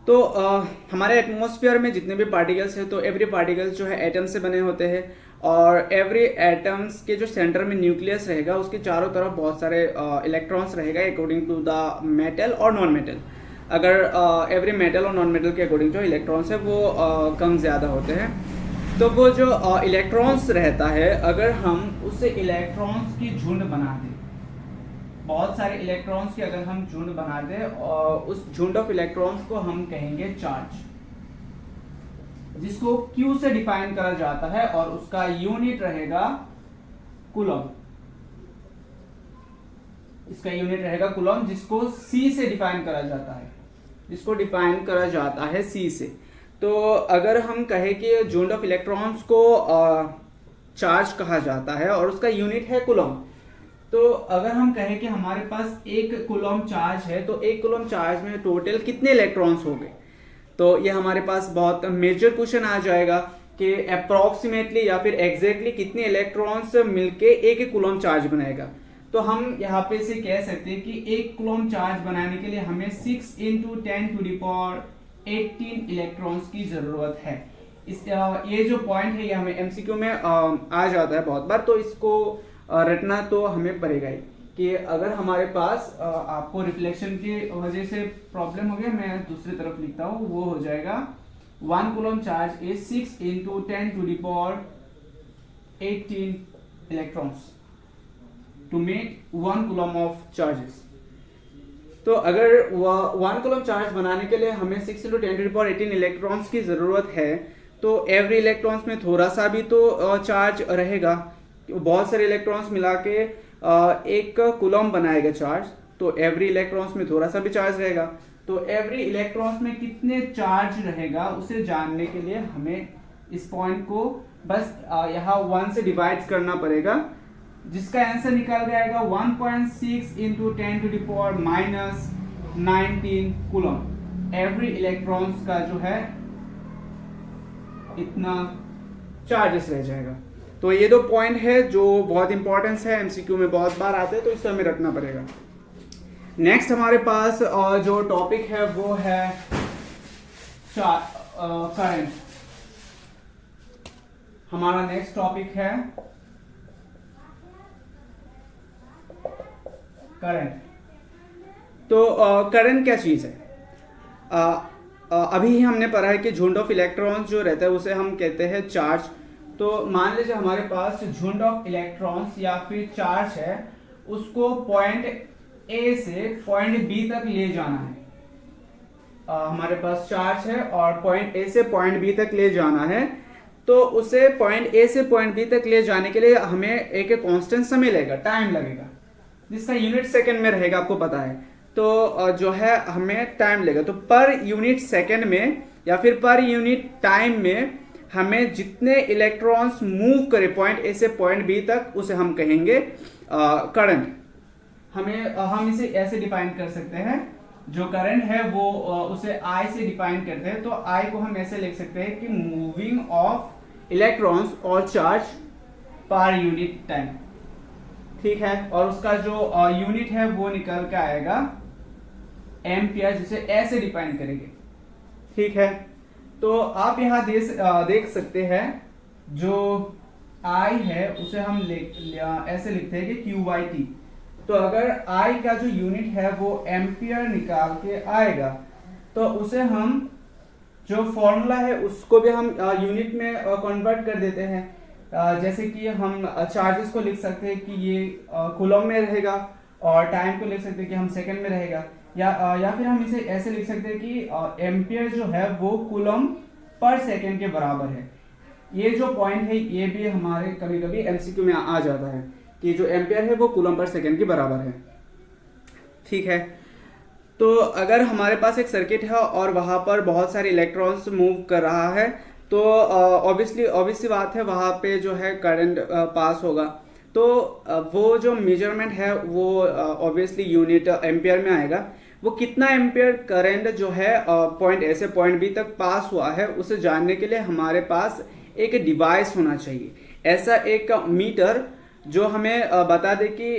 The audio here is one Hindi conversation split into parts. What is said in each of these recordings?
तो हमारे एटमॉस्फेयर में जितने भी पार्टिकल्स हैं, तो एवरी पार्टिकल्स जो है एटम से बने होते हैं। और एवरी एटम्स के जो सेंटर में न्यूक्लियस रहेगा, उसके चारों तरफ बहुत सारे इलेक्ट्रॉन्स रहेगा अकॉर्डिंग टू द मेटल और नॉन मेटल। अगर एवरी मेटल और नॉन मेटल के अकॉर्डिंग जो इलेक्ट्रॉन्स है वो कम ज़्यादा होते हैं। तो वो जो इलेक्ट्रॉन्स रहता है, अगर हम उसे इलेक्ट्रॉन्स की झुंड बना दें, बहुत सारे इलेक्ट्रॉन्स की अगर हम झुंड बना दें, और उस झुंड ऑफ इलेक्ट्रॉन्स को हम कहेंगे चार्ज, जिसको Q से डिफाइन करा जाता है और उसका यूनिट रहेगा कूलम। इसका यूनिट रहेगा कूलम, जिसको C से डिफाइन करा जाता है, C से। तो अगर हम कहें कि झुंड ऑफ इलेक्ट्रॉन्स को चार्ज कहा जाता है और उसका यूनिट है कूलम, तो अगर हम कहें कि हमारे पास एक कूलम चार्ज है, तो एक कूलम चार्ज में टोटल कितने इलेक्ट्रॉन्स हो गए। तो ये हमारे पास बहुत मेजर क्वेश्चन आ जाएगा कि अप्रोक्सीमेटली या फिर एग्जैक्टली कितने इलेक्ट्रॉन्स मिलके एक कूलम चार्ज बनाएगा। तो हम यहाँ पे से कह सकते हैं कि एक कूलम चार्ज बनाने के लिए हमें 6 × 10⁻18 इलेक्ट्रॉन्स की जरूरत है। ये जो पॉइंट है ये हमें एमसीक्यू में आ जाता है बहुत बार, तो इसको रटना तो हमें पड़ेगा ही कि अगर हमारे पास आपको रिफ्लेक्शन की वजह से प्रॉब्लम हो गया, मैं दूसरी तरफ लिखता हूँ, वो हो जाएगा 1 coulomb charge is 6 × 10⁻18 electrons to make 1 coulomb of charges. तो अगर 1 कूलम चार्ज बनाने के लिए हमें 6 × 10⁻18 इलेक्ट्रॉन्स की जरूरत है, तो एवरी इलेक्ट्रॉन्स में थोड़ा सा भी तो चार्ज रहेगा। बहुत सारे इलेक्ट्रॉन्स मिला के एक कूलम बनाएगा चार्ज, तो एवरी इलेक्ट्रॉन्स में थोड़ा सा भी चार्ज रहेगा। तो एवरी इलेक्ट्रॉन्स में कितने चार्ज रहेगा उसे जानने के लिए हमें इस पॉइंट को बस यहाँ 1 से डिवाइड करना पड़ेगा, जिसका आंसर निकल जाएगा 1.6 × 10⁻19 कूलम। एवरी इलेक्ट्रॉन्स का जो है इतना चार्जेस रह जाएगा। तो ये दो पॉइंट है जो बहुत इंपॉर्टेंस है, एमसीक्यू में बहुत बार आते हैं, तो इसे हमें रखना पड़ेगा। नेक्स्ट हमारे पास जो टॉपिक है वो है करंट। हमारा नेक्स्ट टॉपिक है करंट। तो करंट क्या चीज है? अभी ही हमने पढ़ा है कि झुंड ऑफ इलेक्ट्रॉन्स जो रहता है उसे हम कहते हैं चार्ज। तो मान लीजिए हमारे पास झुंड ऑफ इलेक्ट्रॉन्स या फिर चार्ज है, उसको पॉइंट ए से पॉइंट बी तक ले जाना है। हमारे पास चार्ज है और पॉइंट ए से पॉइंट बी तक ले जाना है, तो उसे पॉइंट ए से पॉइंट बी तक ले जाने के लिए हमें एक कांस्टेंट समय लगेगा, टाइम लगेगा, जिसका यूनिट सेकंड में रहेगा, आपको पता है। तो जो है हमें टाइम लगेगा, तो पर यूनिट सेकंड में या फिर पर यूनिट टाइम में हमें जितने इलेक्ट्रॉन्स मूव करे पॉइंट ए से पॉइंट बी तक, उसे हम कहेंगे करंट। हम इसे ऐसे डिफाइन कर सकते हैं, जो करंट है वो उसे I से डिफाइन करते हैं। तो I को हम ऐसे लिख सकते हैं कि मूविंग ऑफ इलेक्ट्रॉन्स और चार्ज पर यूनिट टाइम, ठीक है। और उसका जो यूनिट है वो निकल के आएगा एम्पियर, जिसे ऐसे डिफाइन करेंगे, ठीक है। तो आप यहाँ देख सकते हैं जो I है उसे हम ऐसे लिखते हैं कि QT। तो अगर I का जो यूनिट है वो एम्पियर निकाल के आएगा, तो उसे हम जो फॉर्मूला है उसको भी हम यूनिट में कन्वर्ट कर देते हैं। जैसे कि हम चार्जेस को लिख सकते हैं कि ये कूलम में रहेगा, और टाइम को लिख सकते हैं कि हम सेकंड में रहेगा, या फिर हम इसे ऐसे लिख सकते हैं कि एम्पियर जो है वो कूलम पर सेकंड के बराबर है। ये जो पॉइंट है ये भी हमारे कभी कभी एमसीक्यू में आ जाता है कि जो एम्पियर है वो कूलम पर सेकंड के बराबर है, ठीक है। तो अगर हमारे पास एक सर्किट है और वहां पर बहुत सारे इलेक्ट्रॉन्स मूव कर रहा है, तो ऑब्वियसली बात है वहां पे जो है करंट पास होगा। तो वो जो मेजरमेंट है वो ऑब्वियसली यूनिट एम्पियर में आएगा। वो कितना एम्पियर करंट जो है पॉइंट ए से पॉइंट बी तक पास हुआ है, उसे जानने के लिए हमारे पास एक डिवाइस होना चाहिए, ऐसा एक मीटर जो हमें बता दे कि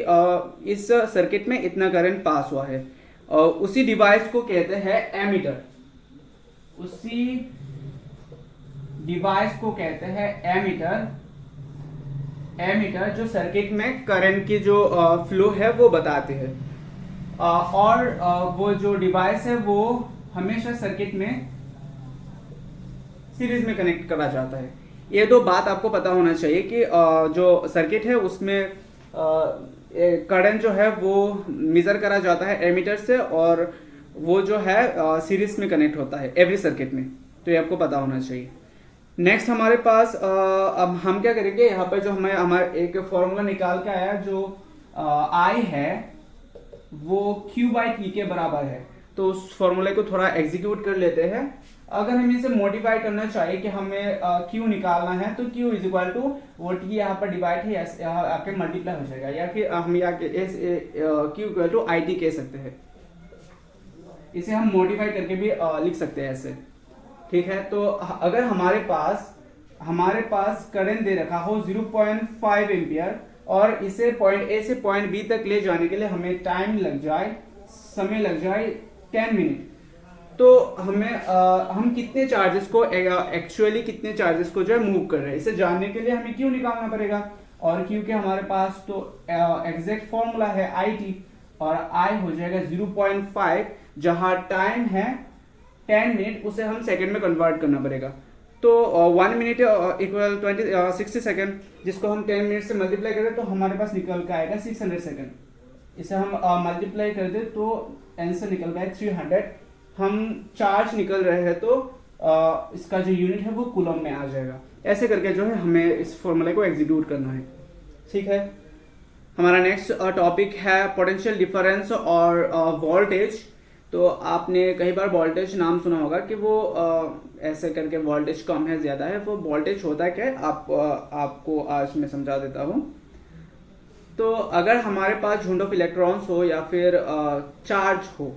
इस सर्किट में इतना करंट पास हुआ है। उसी डिवाइस को कहते हैं एमीटर, उसी डिवाइस को कहते हैं एमीटर। एमीटर जो सर्किट में करंट की जो फ्लो है वो बताते हैं, और वो जो डिवाइस है वो हमेशा सर्किट में सीरीज में कनेक्ट करा जाता है। ये दो बात आपको पता होना चाहिए कि जो सर्किट है उसमें करंट जो है वो मेजर करा जाता है एमीटर से, और वो जो है सीरीज में कनेक्ट होता है एवरी सर्किट में। तो ये आपको पता होना चाहिए। नेक्स्ट हमारे पास अब हम क्या करेंगे, यहाँ पर जो हमें हमारा एक फॉर्मूला निकाल के आया, जो आई है वो Q/T के बराबर है। तो उस फॉर्मूले को थोड़ा एग्जीक्यूट कर लेते हैं। अगर हम इसे मॉडिफाई करना चाहिए कि हमें Q निकालना है, तो Q इज इक्वल टू वो T यहाँ पर डिवाइड है, यहाँ आके मल्टीप्लाई हो जाएगा, या फिर हम यहाँ के Q इक्वल टू IT कह सकते हैं। इसे हम मॉडिफाई करके भी लिख सकते हैं ऐसे, ठीक है। तो अगर हमारे पास करंट दे रखा हो 0.5 एम्पियर, और इसे पॉइंट ए से पॉइंट बी तक ले जाने के लिए हमें समय लग जाए 10 मिनट, तो हम कितने चार्जेस को एक्चुअली कितने चार्जेस को जो है मूव कर रहे हैं, इसे जानने के लिए हमें क्यू निकालना पड़ेगा। और क्यू के हमारे पास तो एग्जैक्ट फॉर्मूला है IT, और I हो जाएगा 0.5, जहां टाइम है 10 मिनट, उसे हम सेकंड में कन्वर्ट करना पड़ेगा। तो 1 मिनट इक्वल 60 सेकंड, जिसको हम 10 मिनट से मल्टीप्लाई करें तो हमारे पास निकल के आएगा 600 सेकंड। इसे हम मल्टीप्लाई कर दे तो आंसर निकल गया 300। हम चार्ज निकल रहे हैं तो इसका जो यूनिट है वो कूलम में आ जाएगा। ऐसे करके जो है हमें इस फॉर्मूले को एग्जीक्यूट करना है, ठीक है। हमारा नेक्स्ट टॉपिक है पोटेंशियल डिफरेंस और वोल्टेज। तो आपने कई बार वोल्टेज नाम सुना होगा कि वो ऐसे करके वोल्टेज कम है ज़्यादा है। वो वोल्टेज होता है क्या, आपको आज मैं समझा देता हूँ। तो अगर हमारे पास झुंड ऑफ इलेक्ट्रॉन्स हो या फिर चार्ज हो,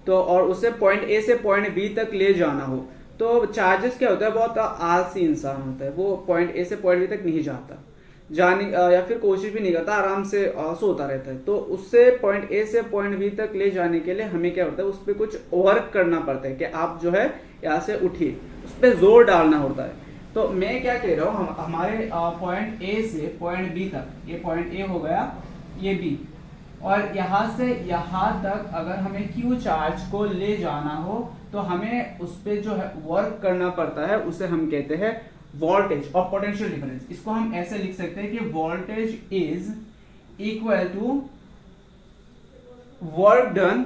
तो और उसे पॉइंट ए से पॉइंट बी तक ले जाना हो, तो चार्जेस क्या होता है, बहुत आलसी इंसान होता है, वो पॉइंट ए से पॉइंट बी तक नहीं जाता, या फिर कोशिश भी नहीं करता, आराम से सोता रहता है। तो उससे पॉइंट ए से पॉइंट बी तक ले जाने के लिए हमें क्या होता है, उस पर कुछ वर्क करना पड़ता है कि आप जो है यहाँ से उठिए, उस पर जोर डालना होता है। तो मैं क्या कह रहा हूँ, हमारे पॉइंट ए से पॉइंट बी तक, ये पॉइंट ए हो गया, ये बी, और यहाँ से यहाँ तक अगर हमें क्यू चार्ज को ले जाना हो तो हमें उस पर जो है वर्क करना पड़ता है, उसे हम कहते हैं वोल्टेज और पोटेंशियल डिफरेंस। इसको हम ऐसे लिख सकते हैं कि voltage is equal to work done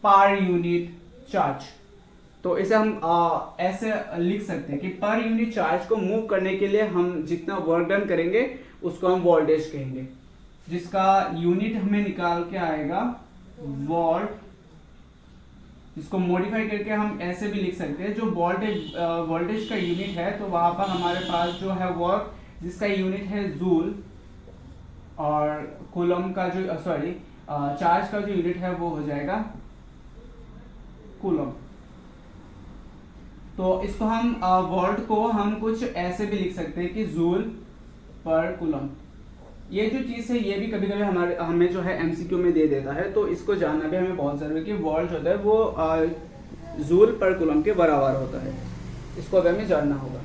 per unit charge. तो इसे हम ऐसे लिख सकते हैं कि पर यूनिट चार्ज को मूव करने के लिए हम जितना वर्क डन करेंगे उसको हम वोल्टेज कहेंगे, जिसका यूनिट हमें निकाल के आएगा वोल्ट। इसको मॉडिफाई करके हम ऐसे भी लिख सकते हैं, जो वोल्टेज का यूनिट है तो वहां पर हमारे पास जो है वर्क जिसका यूनिट है जूल, और कूलम का जो चार्ज का जो यूनिट है वो हो जाएगा कूलम। तो इसको हम वोल्ट को हम कुछ ऐसे भी लिख सकते हैं कि जूल पर कूलम। ये जो चीज़ है ये भी कभी कभी हमें जो है एमसीक्यू में दे देता है, तो इसको जानना भी हमें बहुत जरूरी है कि वोल्ट होता है वो जूल पर कूलम के बराबर होता है। इसको अब हमें जानना होगा,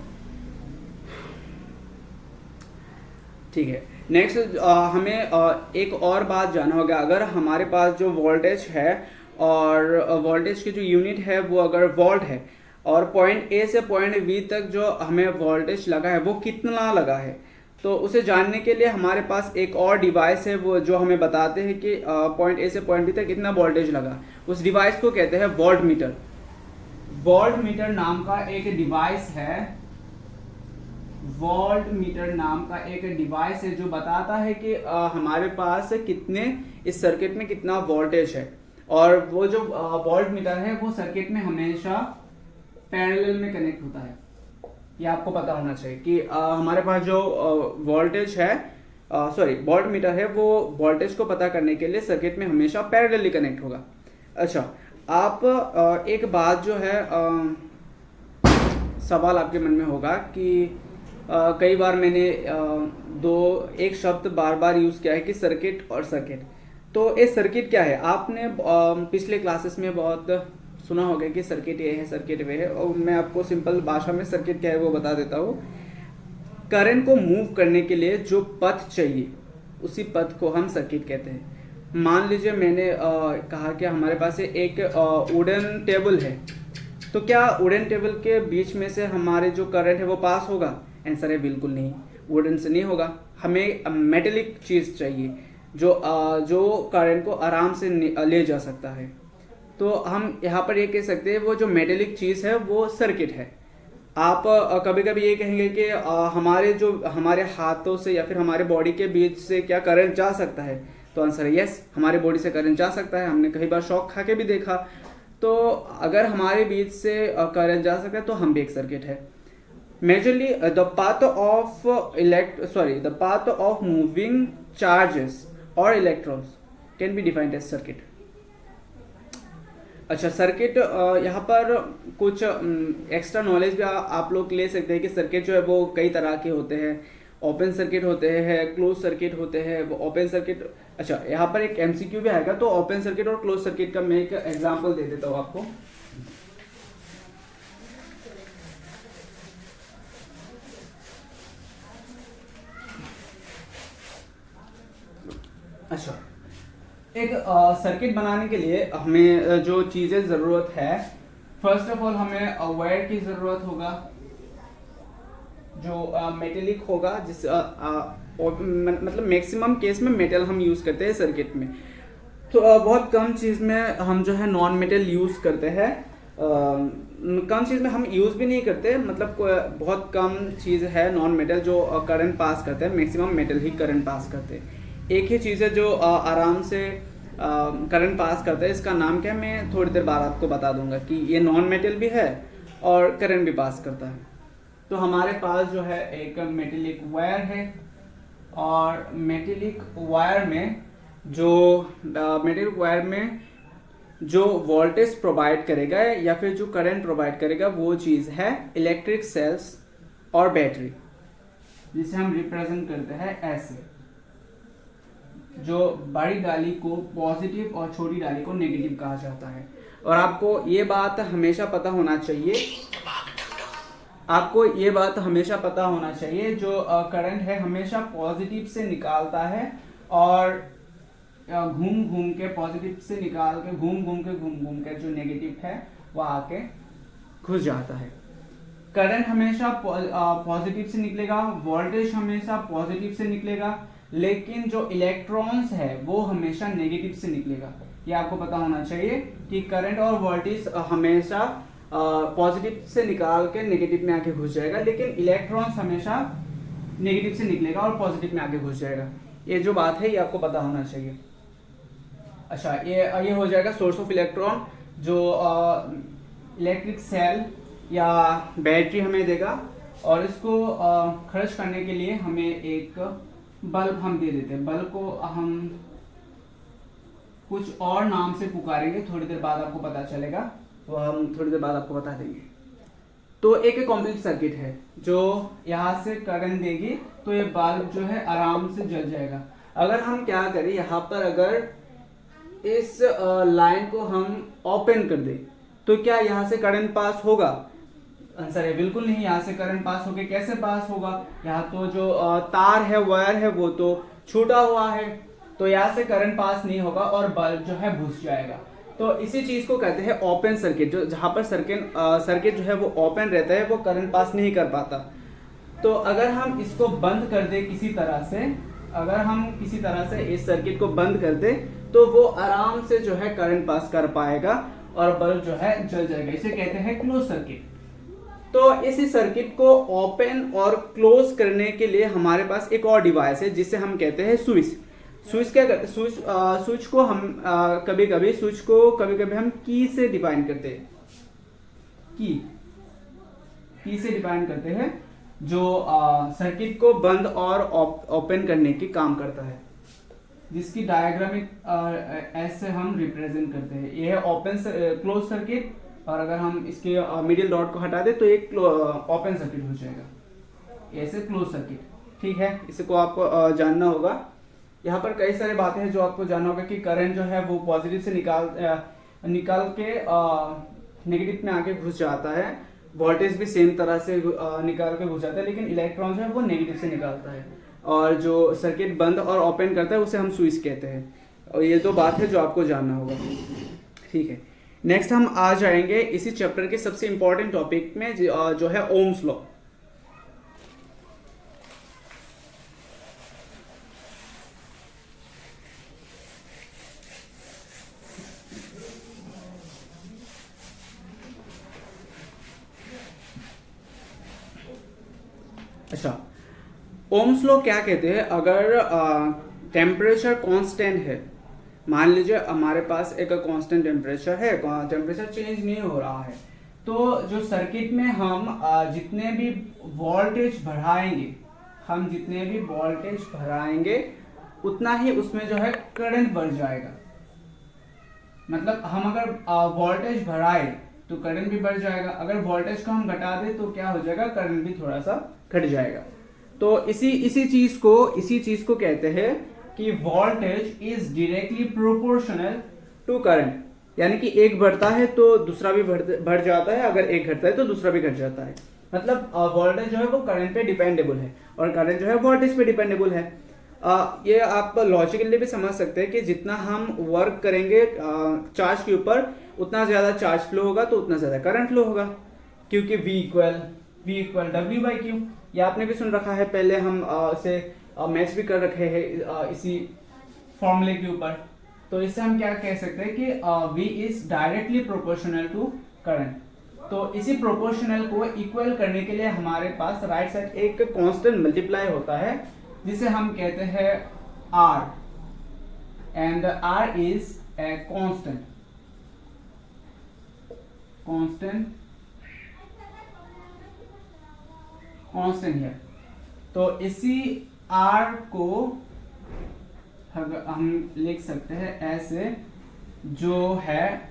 ठीक है। नेक्स्ट हमें एक और बात जानना होगा। अगर हमारे पास जो वोल्टेज है और वोल्टेज की जो यूनिट है वो अगर वोल्ट है, और पॉइंट ए से पॉइंट बी तक जो हमें वोल्टेज लगा है वो कितना लगा है, तो उसे जानने के लिए हमारे पास एक और डिवाइस है वो जो हमें बताते हैं कि पॉइंट ए से पॉइंट बी तक कितना वोल्टेज लगा। उस डिवाइस को कहते हैं वोल्ट मीटर। वोल्ट मीटर नाम का एक डिवाइस है, वोल्ट मीटर नाम का एक डिवाइस है जो बताता है कि हमारे पास कितने इस सर्किट में कितना वोल्टेज है। और वो जो वोल्ट मीटर है वो सर्किट में हमेशा पैरेलल में कनेक्ट होता है। ये आपको पता होना चाहिए कि हमारे पास जो वोल्टेज है वोल्ट मीटर है वो वोल्टेज को पता करने के लिए सर्किट में हमेशा पैरेलली कनेक्ट होगा। अच्छा, आप एक बात जो है सवाल आपके मन में होगा कि कई बार मैंने एक शब्द बार बार यूज किया है कि सर्किट और सर्किट। तो ये सर्किट क्या है, आपने पिछले क्लासेस में बहुत सुना होगा कि सर्किट ये है, सर्किट वे है, और मैं आपको सिंपल भाषा में सर्किट क्या है वो बता देता हूँ। करंट को मूव करने के लिए जो पथ चाहिए उसी पथ को हम सर्किट कहते हैं। मान लीजिए मैंने कहा कि हमारे पास एक वुडन टेबल है, तो क्या वुडन टेबल के बीच में से हमारे जो करंट है वो पास होगा? आंसर है बिल्कुल नहीं, वुडन से नहीं होगा। हमें मेटेलिक चीज़ चाहिए जो करंट को आराम से ले जा सकता है। तो हम यहाँ पर ये कह सकते हैं वो जो मेटेलिक चीज़ है वो सर्किट है। आप कभी कभी ये कहेंगे कि हमारे हाथों से या फिर हमारे बॉडी के बीच से क्या करंट जा सकता है? तो आंसर है यस, हमारे बॉडी से करंट जा सकता है। हमने कई बार शॉक खा के भी देखा। तो अगर हमारे बीच से करंट जा सकता है तो हम भी एक सर्किट है। Majorly the path of moving charges और electrons can be defined as circuit. अच्छा, सर्किट यहाँ पर कुछ एक्स्ट्रा नॉलेज भी आप लोग ले सकते हैं कि सर्किट जो है वो कई तरह के होते हैं। ओपन सर्किट होते हैं, क्लोज सर्किट होते हैं। वो ओपन सर्किट, अच्छा यहाँ पर एक एमसीक्यू भी आएगा, तो ओपन सर्किट और क्लोज सर्किट का मैं एक एग्जांपल दे देता हूँ आपको। अच्छा, एक सर्किट बनाने के लिए हमें जो चीजें जरूरत है, फर्स्ट ऑफ ऑल हमें वायर की जरूरत होगा जो मेटेलिक होगा, जिस मतलब मैक्सिमम केस में मेटल हम यूज करते हैं सर्किट में। तो बहुत कम चीज में हम जो है नॉन मेटल यूज करते हैं। कम चीज में हम यूज भी नहीं करते, मतलब बहुत कम चीज है नॉन मेटल जो करंट पास करते हैं। मैक्सिमम मेटल ही करंट पास करते हैं। एक ही चीज़ है जो आराम से करंट पास करता है, इसका नाम क्या है मैं थोड़ी देर बाद आपको बता दूंगा कि ये नॉन मेटल भी है और करंट भी पास करता है। तो हमारे पास जो है एक मेटेलिक वायर है, और मेटेलिक वायर में जो वोल्टेज प्रोवाइड करेगा या फिर जो करंट प्रोवाइड करेगा वो चीज़ है इलेक्ट्रिक सेल्स और बैटरी, जिसे हम रिप्रेजेंट करते हैं ऐसे। जो बड़ी डाली को पॉजिटिव और छोटी डाली को नेगेटिव कहा जाता है। और आपको ये बात हमेशा पता होना चाहिए, जो करंट है हमेशा पॉजिटिव से निकालता है और घूम घूम के पॉजिटिव से निकाल के घूम घूम के जो नेगेटिव है वो आके घुस जाता है। करंट हमेशा पॉजिटिव से निकलेगा, वोल्टेज हमेशा पॉजिटिव से निकलेगा, लेकिन जो इलेक्ट्रॉन्स है वो हमेशा नेगेटिव से निकलेगा। ये आपको पता होना चाहिए कि करंट और वोल्टेज हमेशा पॉजिटिव से निकाल के नेगेटिव में आके घुस जाएगा, लेकिन इलेक्ट्रॉन्स हमेशा नेगेटिव से निकलेगा और पॉजिटिव में आके घुस जाएगा। ये जो बात है ये आपको पता होना चाहिए। अच्छा, ये हो जाएगा सोर्स ऑफ इलेक्ट्रॉन, जो इलेक्ट्रिक सेल या बैटरी हमें देगा, और इसको खर्च करने के लिए हमें एक बल्ब हम दे देते हैं। बल्ब को हम कुछ और नाम से पुकारेंगे, थोड़ी देर बाद आपको पता चलेगा, तो हम थोड़ी देर बाद आपको बता देंगे। तो एक कंप्लीट सर्किट है जो यहाँ से करंट देगी, तो ये बल्ब जो है आराम से जल जाएगा। अगर हम क्या करें, यहाँ पर अगर इस लाइन को हम ओपन कर दें तो क्या यहाँ से करंट पास होगा? आंसर है बिल्कुल नहीं। यहाँ से करंट पास होके कैसे पास होगा? यहाँ तो जो तार है, वायर है, वो तो छूटा हुआ है, तो यहाँ से करंट पास नहीं होगा और बल्ब जो है घुस जाएगा। तो इसी चीज को कहते हैं ओपन सर्किट, जो जहां पर सर्किट जो है वो ओपन रहता है, वो करंट पास नहीं कर पाता। तो अगर हम इसको बंद कर दे किसी तरह से, इस सर्किट को बंद कर दे, तो वो आराम से जो है करंट पास कर पाएगा और बल्ब जो है जल जाएगा। इसे कहते हैं क्लोज सर्किट। तो इस सर्किट को ओपन और क्लोज करने के लिए हमारे पास एक और डिवाइस है जिसे हम कहते हैं स्विच। स्विच क्या करते हैं? स्विच को हम कभी कभी हम की से डिफाइन करते हैं। की से डिफाइन करते हैं, जो सर्किट को बंद और ओपन करने की काम करता है, जिसकी डायग्रामिक ऐसे हम रिप्रेजेंट करते हैं। यह है ओपन क्लोज सर्किट, और अगर हम इसके मिडिल डॉट को हटा दे तो एक ओपन सर्किट हो जाएगा। ऐसे क्लोज सर्किट, ठीक है, इसको आपको जानना होगा। यहाँ पर कई सारी बातें हैं जो आपको जानना होगा कि करंट जो है वो पॉजिटिव से निकाल के नेगेटिव में आके घुस जाता है, वोल्टेज भी सेम तरह से निकाल के घुस जाता है, लेकिन इलेक्ट्रॉन जो है वो नेगेटिव से निकालता है। और जो सर्किट बंद और ओपन करता है उसे हम स्विच कहते हैं। और ये दो बात है जो आपको जानना होगा, ठीक है। नेक्स्ट हम आ जाएंगे इसी चैप्टर के सबसे इंपॉर्टेंट टॉपिक में जो है ओम्स लॉ। अच्छा, ओम्स लॉ क्या कहते हैं? अगर टेम्परेचर कांस्टेंट है, मान लीजिए हमारे पास एक कांस्टेंट टेम्परेचर है, टेम्परेचर चेंज नहीं हो रहा है, तो जो सर्किट में हम जितने भी वोल्टेज बढ़ाएंगे उतना ही उसमें जो है करंट बढ़ जाएगा। मतलब हम अगर वोल्टेज बढ़ाए तो करंट भी बढ़ जाएगा, अगर वोल्टेज को हम घटा दें तो क्या हो जाएगा, करंट भी थोड़ा सा घट जाएगा। तो इसी चीज को कहते हैं कि voltage is directly proportional to current, यानी कि एक बढ़ता है तो दूसरा भी बढ़ जाता है, अगर एक घटता है तो दूसरा भी घट जाता है। मतलब वोल्टेज जो है वो करंट पे डिपेंडेबल है और करंट जो है वोल्टेज पे डिपेंडेबल है। ये आप लॉजिकली भी समझ सकते हैं कि जितना हम वर्क करेंगे चार्ज के ऊपर, उतना ज्यादा चार्ज फ्लो होगा तो उतना ज्यादा करंट फ्लो होगा, क्योंकि V इक्वल W/Q। ये आपने भी सुन रखा है, पहले हम इसे मैच भी कर रखे हैं इसी फॉर्मूले के ऊपर। तो इससे हम क्या कह सकते हैं कि V is directly proportional to current. तो इसी प्रोपोर्शनल को इक्वल करने के लिए हमारे पास राइट साइड एक कांस्टेंट मल्टीप्लाई होता है, जिसे हम कहते हैं R, and R is a constant है। तो इसी R को हम लिख सकते हैं ऐसे, जो है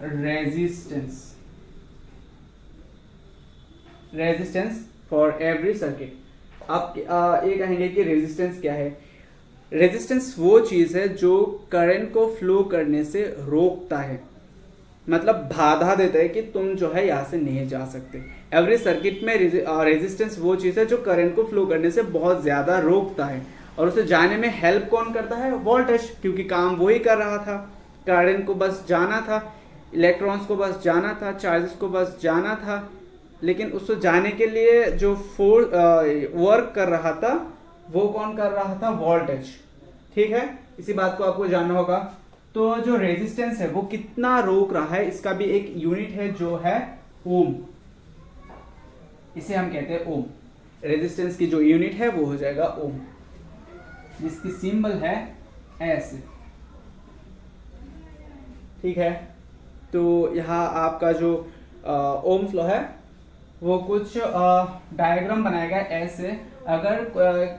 रेजिस्टेंस फॉर एवरी सर्किट। आप ये कहेंगे कि रेजिस्टेंस क्या है? रेजिस्टेंस वो चीज है जो करंट को फ्लो करने से रोकता है, मतलब बाधा देता है कि तुम जो है यहाँ से नहीं जा सकते। एवरी सर्किट में रेजिस्टेंस वो चीज है जो करंट को फ्लो करने से बहुत ज्यादा रोकता है, और उसे जाने में हेल्प कौन करता है? वोल्टेज, क्योंकि काम वही कर रहा था। करंट को बस जाना था, इलेक्ट्रॉन्स को बस जाना था, चार्जेस को बस जाना था, लेकिन उसको जाने के लिए जो फोर्स वर्क कर रहा था वो कौन कर रहा था? वोल्टेज। ठीक है, इसी बात को आपको जानना होगा। तो जो रेजिस्टेंस है वो कितना रोक रहा है, इसका भी एक यूनिट है जो है ओम। इसे हम कहते हैं ओम। रेजिस्टेंस की जो यूनिट है वो हो जाएगा ओम, जिसकी सिंबल है एस। ठीक है, तो यहाँ आपका जो ओम्स लॉ है वो कुछ डायग्राम बनाएगा ऐसे। अगर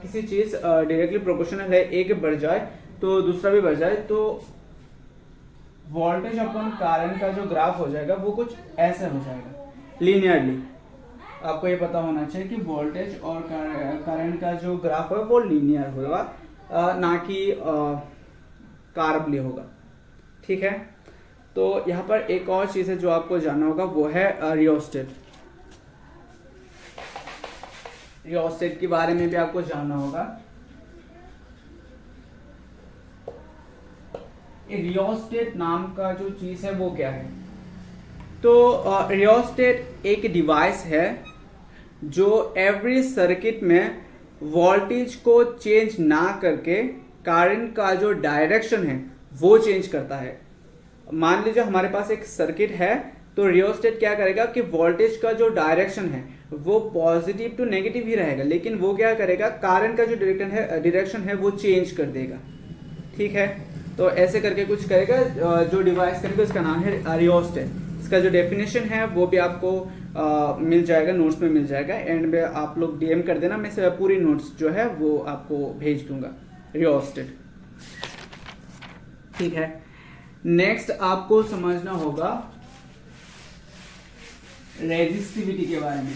किसी चीज डायरेक्टली प्रोपोर्शनल है, एक बढ़ जाए तो दूसरा भी बढ़ जाए, तो वोल्टेज अपॉन करंट का जो ग्राफ हो जाएगा वो कुछ ऐसे हो जाएगा लीनियरली। आपको ये पता होना चाहिए कि वोल्टेज और करंट का जो ग्राफ है वो लीनियर होगा, ना कि कार्बली होगा। ठीक है, तो यहाँ पर एक और चीज है जो आपको जानना होगा, वो है रियोस्टेट। रियोस्टेट के बारे में भी आपको जानना होगा। रियोस्टेट नाम का जो चीज है वो क्या है? तो रियोस्टेट एक डिवाइस है जो एवरी सर्किट में वोल्टेज को चेंज ना करके करंट का जो डायरेक्शन है वो चेंज करता है। मान लीजिए हमारे पास एक सर्किट है, तो रियोस्टेट क्या करेगा कि वोल्टेज का जो डायरेक्शन है वो पॉजिटिव टू नेगेटिव ही रहेगा, लेकिन वो क्या करेगा, करंट का जो डायरेक्शन है वो चेंज कर देगा। ठीक है, तो ऐसे करके कुछ करेगा जो डिवाइस करेगा, उसका नाम है रियोस्टेट। इसका जो डेफिनेशन है वो भी आपको मिल जाएगा, नोट्स में मिल जाएगा। एंड में आप लोग डीएम कर देना, मैं से पूरी नोट्स जो है वो आपको भेज दूंगा। रियोस्टेट। ठीक है, नेक्स्ट आपको समझना होगा रेजिस्टिविटी के बारे में।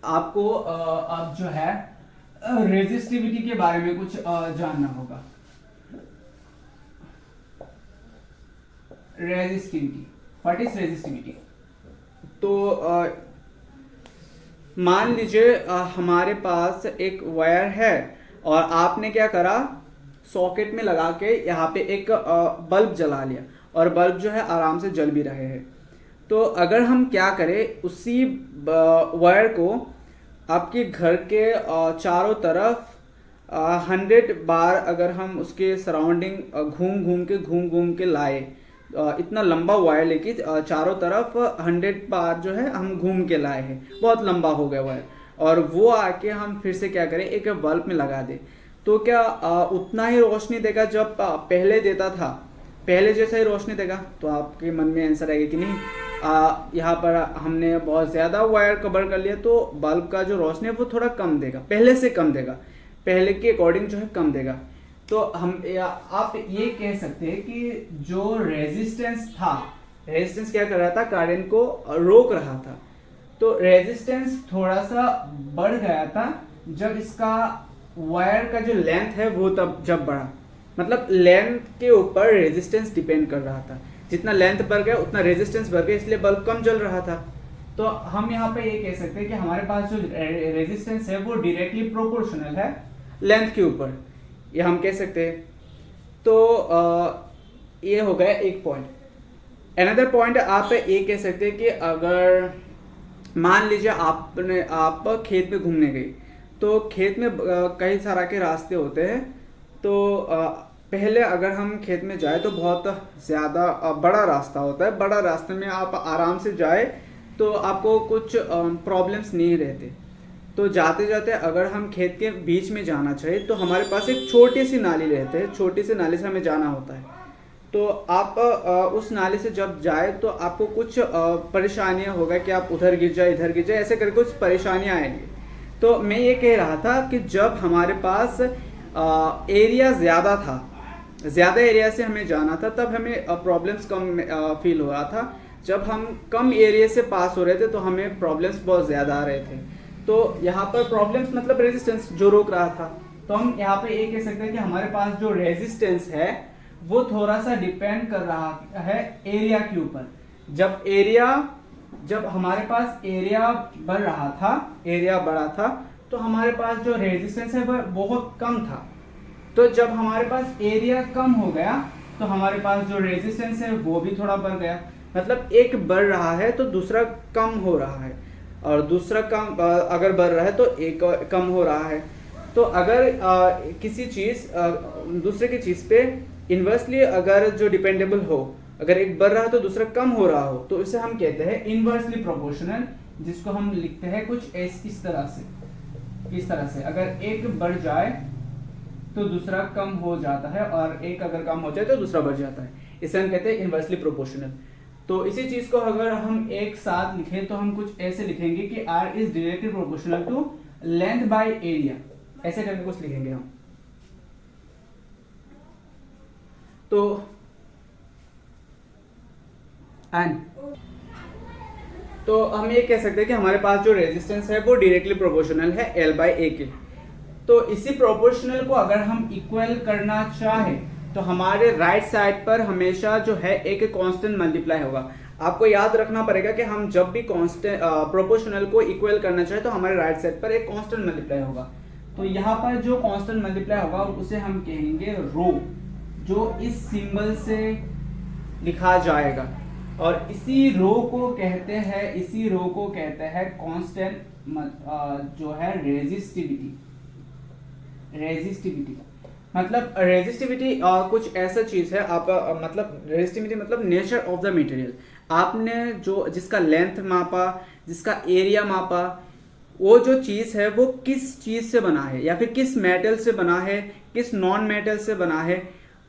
आपको अब जो है रेजिस्टिविटी के बारे में कुछ जानना होगा। Resistivity, what is resistivity? तो मान लीजिए हमारे पास एक वायर है और आपने क्या करा, सॉकेट में लगा के यहाँ पे एक बल्ब जला लिया और बल्ब जो है आराम से जल भी रहे हैं। तो अगर हम क्या करें, उसी वायर को आपके घर के चारों तरफ 100 बार अगर हम उसके सराउंडिंग घूम घूम के लाए, इतना लंबा वायर लेके चारों तरफ 100 बार जो है हम घूम के लाए हैं, बहुत लंबा हो गया वायर, और वो आके हम फिर से क्या करें, एक बल्ब में लगा दे, तो क्या उतना ही रोशनी देगा जब पहले देता था, पहले जैसा ही रोशनी देगा? तो आपके मन में आंसर आएगा कि नहीं, यहाँ पर हमने बहुत ज़्यादा वायर कवर कर लिया तो बल्ब का जो रोशनी है वो थोड़ा कम देगा, पहले से कम देगा, पहले के अकॉर्डिंग जो है कम देगा। तो आप ये कह सकते हैं कि जो रेजिस्टेंस था, रेजिस्टेंस क्या कर रहा था, करंट को रोक रहा था। तो रेजिस्टेंस थोड़ा सा बढ़ गया था जब इसका वायर का जो लेंथ है वो तब जब बढ़ा, मतलब लेंथ के ऊपर रेजिस्टेंस डिपेंड कर रहा था, जितना लेंथ बढ़ गया उतना रेजिस्टेंस बढ़ गया, इसलिए बल्ब कम जल रहा था। तो हम यहाँ पे ये कह सकते हैं कि हमारे पास जो रेजिस्टेंस है वो डायरेक्टली प्रोपोर्शनल है लेंथ के ऊपर, ये हम कह सकते हैं। तो ये हो गया एक पॉइंट। अनदर पॉइंट आप ये कह सकते हैं कि अगर मान लीजिए आप खेत में घूमने गई, तो खेत में कई तरह के रास्ते होते हैं, तो पहले अगर हम खेत में जाए तो बहुत ज़्यादा बड़ा रास्ता होता है, बड़ा रास्ते में आप आराम से जाए तो आपको कुछ प्रॉब्लम्स नहीं रहते। तो जाते जाते अगर हम खेत के बीच में जाना चाहिए तो हमारे पास एक छोटी सी नाली रहती है, छोटी सी नाली से हमें जाना होता है। तो आप उस नाली से जब जाए तो आपको कुछ परेशानियां होगा कि आप उधर गिर जाए इधर गिर जाए, ऐसे करके कुछ परेशानियां आएंगी। तो मैं ये कह रहा था कि जब हमारे पास एरिया ज़्यादा था, ज़्यादा एरिया से हमें जाना था, तब हमें प्रॉब्लम्स कम फील हो रहा था। जब हम कम एरिया से पास हो रहे थे तो हमें प्रॉब्लम्स बहुत ज़्यादा आ रहे थे। तो यहाँ पर प्रॉब्लम्स मतलब रेजिस्टेंस जो रोक रहा था। तो हम यहाँ पे ये कह सकते हैं कि हमारे पास जो रेजिस्टेंस है वो थोड़ा सा डिपेंड कर रहा है एरिया के ऊपर। जब हमारे पास एरिया बढ़ रहा था, एरिया बढ़ा था, तो हमारे पास जो रेजिस्टेंस है वह बहुत कम था। तो जब हमारे पास एरिया कम हो गया तो हमारे पास जो रेजिस्टेंस है वो भी थोड़ा बढ़ गया। मतलब एक बढ़ रहा है तो दूसरा कम हो रहा है, और दूसरा कम अगर बढ़ रहा है तो एक कम हो रहा है। तो अगर किसी चीज़ दूसरे की चीज़ पे इन्वर्सली अगर जो डिपेंडेबल हो, अगर एक बढ़ रहा है तो दूसरा कम हो रहा हो, तो इसे हम कहते हैं इन्वर्सली प्रोपोर्शनल, जिसको हम लिखते हैं कुछ इस तरह से। अगर एक बढ़ जाए तो दूसरा कम हो जाता है, और एक अगर कम हो जाए तो दूसरा बढ़ जाता है। इसे हम कहते हैं इन्वर्सली प्रोपोर्शनल। तो इसी चीज को अगर हम एक साथ लिखें तो हम कुछ ऐसे लिखेंगे कि R is directly proportional to length by area, ऐसे करके कुछ लिखेंगे हम। तो हम ये कह सकते हैं कि हमारे पास जो रेजिस्टेंस है वो डायरेक्टली प्रोपोर्शनल है L बाय A के। तो इसी प्रोपोर्शनल को अगर हम इक्वल करना चाहें तो हमारे राइट साइड पर हमेशा जो है एक कांस्टेंट मल्टीप्लाई होगा। आपको याद रखना पड़ेगा कि हम जब भी कांस्टेंट प्रोपोर्शनल को इक्वल करना चाहे तो हमारे राइट साइड पर एक कांस्टेंट मल्टीप्लाई होगा। तो यहाँ पर जो कांस्टेंट मल्टीप्लाई होगा उसे हम कहेंगे रो, जो इस सिंबल से लिखा जाएगा, और इसी रो को कहते हैं कांस्टेंट जो है रेजिस्टिविटी। मतलब रेजिस्टिविटी कुछ ऐसा चीज है, आप मतलब रेजिस्टिविटी मतलब नेचर ऑफ द मटेरियल। आपने जिसका लेंथ मापा, जिसका एरिया मापा, वो जो चीज है वो किस चीज से बना है, या फिर किस मेटल से बना है, किस नॉन मेटल से बना है,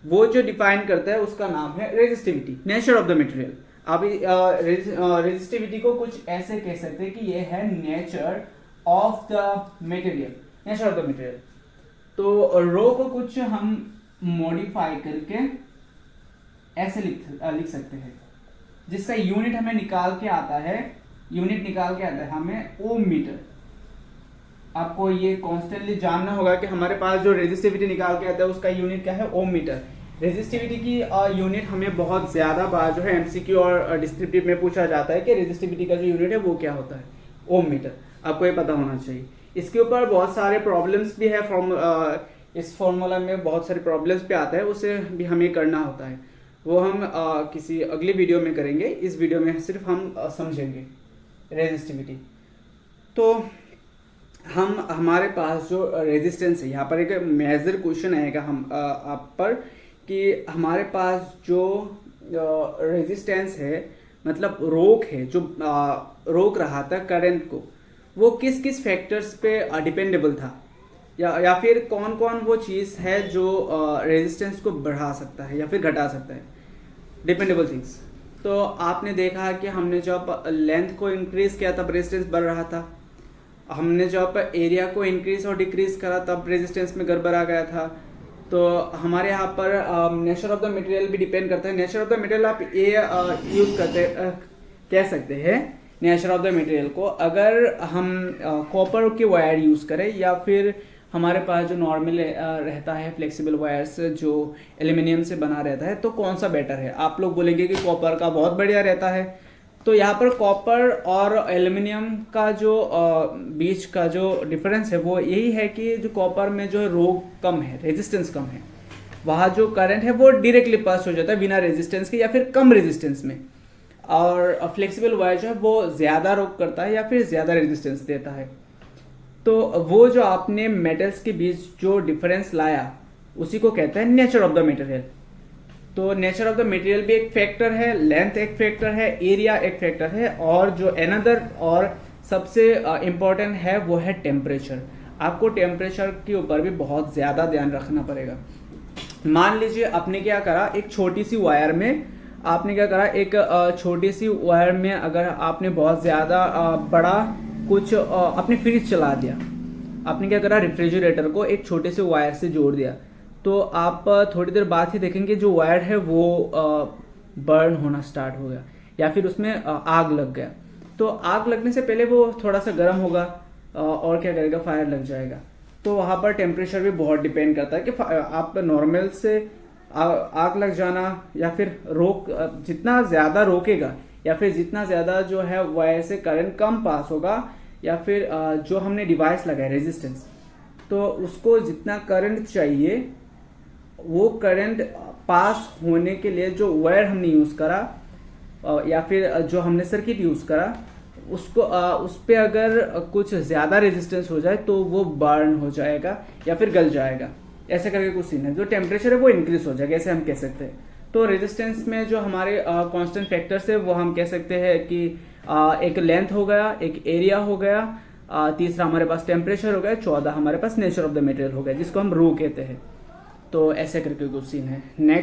वो जो डिफाइन करता है उसका नाम है resistivity, nature of the material. आप रेजिस्टिविटी को कुछ ऐसे कह सकते हैं कि ये है nature of the material, nature of the material. तो रो को कुछ हम मॉडिफाई करके ऐसे लिख सकते हैं, जिसका यूनिट हमें निकाल के आता है हमें ओम मीटर। आपको ये कॉन्स्टेंटली जानना होगा कि हमारे पास जो रेजिस्टिविटी निकाल के आता है उसका यूनिट क्या है, ओम मीटर। रेजिस्टिविटी की यूनिट हमें बहुत ज़्यादा बार जो है एमसीक्यू और डिस्क्रिप्टिव में पूछा जाता है कि रेजिस्टिविटी का जो यूनिट है वो क्या होता है, ओम मीटर। आपको ये पता होना चाहिए। इसके ऊपर बहुत सारे प्रॉब्लम्स भी है, इस फॉर्मूला में बहुत सारे प्रॉब्लम्स भी आते हैं, उसे भी हमें करना होता है। वो हम किसी अगली वीडियो में करेंगे। इस वीडियो में सिर्फ हम समझेंगे रेजिस्टिविटी। तो हमारे पास जो रेजिस्टेंस है, यहाँ पर एक मेजर क्वेश्चन आएगा आप पर कि हमारे पास जो रेजिस्टेंस है, मतलब रोक है, जो रोक रहा था करंट को, वो किस किस फैक्टर्स पे डिपेंडेबल था, या फिर कौन कौन वो चीज़ है जो रेजिस्टेंस को बढ़ा सकता है या फिर घटा सकता है, डिपेंडेबल थिंग्स। तो आपने देखा कि हमने जब लेंथ को इंक्रीज किया तब रेजिस्टेंस बढ़ रहा था, हमने जब एरिया को इंक्रीज और डिक्रीज करा तब रेजिस्टेंस में गड़बड़ आ गया था। तो हमारे यहाँ पर नेचर ऑफ द मटेरियल भी डिपेंड करता है। नेचर ऑफ द मटेरियल आप ये यूज़ करते कह सकते हैं नेचर ऑफ द मटेरियल को, अगर हम कॉपर के वायर यूज़ करें या फिर हमारे पास जो नॉर्मल रहता है फ्लेक्सिबल वायर्स जो एल्यूमिनियम से बना रहता है, तो कौन सा बेटर है। आप लोग बोलेंगे कि कॉपर का बहुत बढ़िया रहता है। तो यहाँ पर कॉपर और एल्यूमिनियम का जो बीच का जो डिफरेंस है वो यही है कि जो कॉपर में जो रोक कम है, रेजिस्टेंस कम है, वहाँ जो करंट है वो डायरेक्टली पास हो जाता है बिना रेजिस्टेंस के या फिर कम रेजिस्टेंस में। और फ्लेक्सिबल वायर जो है वो ज़्यादा रोक करता है या फिर ज़्यादा रेजिस्टेंस देता है। तो वो जो आपने मेटल्स के बीच जो डिफरेंस लाया उसी को कहते हैं नेचर ऑफ द मटेरियल। तो नेचर ऑफ द मटेरियल भी एक फैक्टर है, लेंथ एक फैक्टर है, एरिया एक फैक्टर है, और जो अनदर और सबसे इम्पोर्टेंट है वो है टेम्परेचर। आपको टेम्परेचर के ऊपर भी बहुत ज़्यादा ध्यान रखना पड़ेगा। मान लीजिए आपने क्या करा, एक छोटी सी वायर में आपने क्या करा, एक छोटी सी वायर में अगर आपने बहुत ज़्यादा बड़ा कुछ अपने फ्रिज चला दिया, आपने क्या करा, रेफ्रिजरेटर को एक छोटे से वायर से जोड़ दिया, तो आप थोड़ी देर बाद ही देखेंगे जो वायर है वो बर्न होना स्टार्ट हो गया या फिर उसमें आग लग गया। तो आग लगने से पहले वो थोड़ा सा गर्म होगा और क्या करेगा, फायर लग जाएगा। तो वहाँ पर टेम्परेचर भी बहुत डिपेंड करता है कि आप नॉर्मल से आग लग जाना या फिर जितना ज़्यादा रोकेगा या फिर जितना ज़्यादा जो है वायर से करंट कम पास होगा, या फिर जो हमने डिवाइस लगाया रेजिस्टेंस, तो उसको जितना करंट चाहिए वो करंट पास होने के लिए जो वायर हमने यूज़ करा या फिर जो हमने सर्किट यूज़ करा उसको उस पर अगर कुछ ज़्यादा रेजिस्टेंस हो जाए तो वो बर्न हो जाएगा या फिर गल जाएगा। ऐसे करके कुछ सीन है, जो टेम्परेचर है वो इंक्रीज हो जाएगा, ऐसे हम कह सकते हैं। तो रेजिस्टेंस में जो हमारे कांस्टेंट फैक्टर्स है वो हम कह सकते हैं कि एक लेंथ हो गया, एक एरिया हो गया, तीसरा हमारे पास टेम्परेचर हो गया, चौथा हमारे पास नेचर ऑफ द मटेरियल हो गया जिसको हम रो कहते हैं। तो ऐसे करके कुछ सीन है। नेक्स्ट